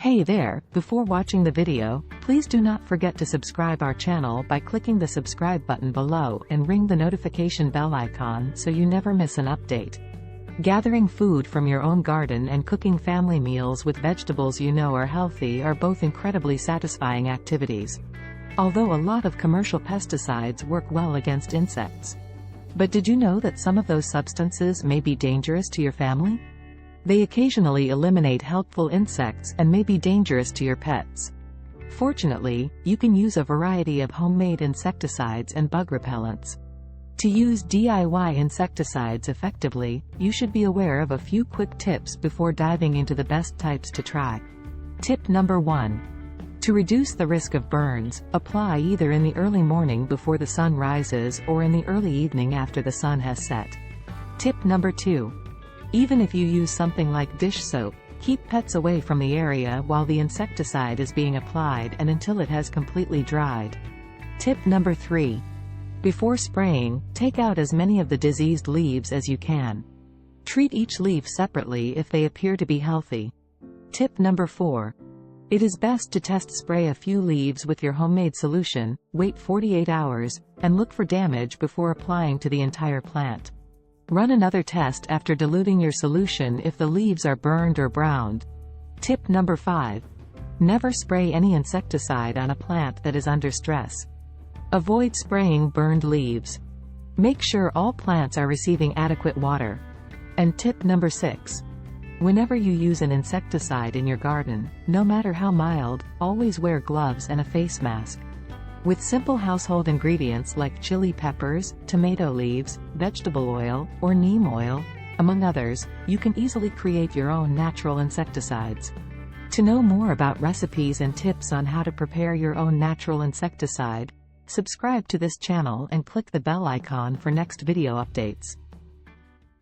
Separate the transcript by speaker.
Speaker 1: Hey there, before watching the video, please do not forget to subscribe our channel by clicking the subscribe button below and ring the notification bell icon so you never miss an update. Gathering food from your own garden and cooking family meals with vegetables you know are healthy are both incredibly satisfying activities. Although a lot of commercial pesticides work well against insects. But did you know that some of those substances may be dangerous to your family? They occasionally eliminate helpful insects and may be dangerous to your pets. Fortunately, you can use a variety of homemade insecticides and bug repellents. To use DIY insecticides effectively, you should be aware of a few quick tips before diving into the best types to try. Tip number 1. To reduce the risk of burns, apply either in the early morning before the sun rises or in the early evening after the sun has set. Tip number 2. Even if you use something like dish soap, keep pets away from the area while the insecticide is being applied and until it has completely dried. Tip number 3. Before spraying, take out as many of the diseased leaves as you can. Treat each leaf separately if they appear to be healthy. Tip number 4. It is best to test spray a few leaves with your homemade solution, wait 48 hours, and look for damage before applying to the entire plant. Run another test after diluting your solution if the leaves are burned or browned. Tip number 5. Never spray any insecticide on a plant that is under stress. Avoid spraying burned leaves. Make sure all plants are receiving adequate water. And tip number 6. Whenever you use an insecticide in your garden, no matter how mild, always wear gloves and a face mask. With simple household ingredients like chili peppers, tomato leaves, vegetable oil, or neem oil, among others, you can easily create your own natural insecticides. To know more about recipes and tips on how to prepare your own natural insecticide, subscribe to this channel and click the bell icon for next video updates.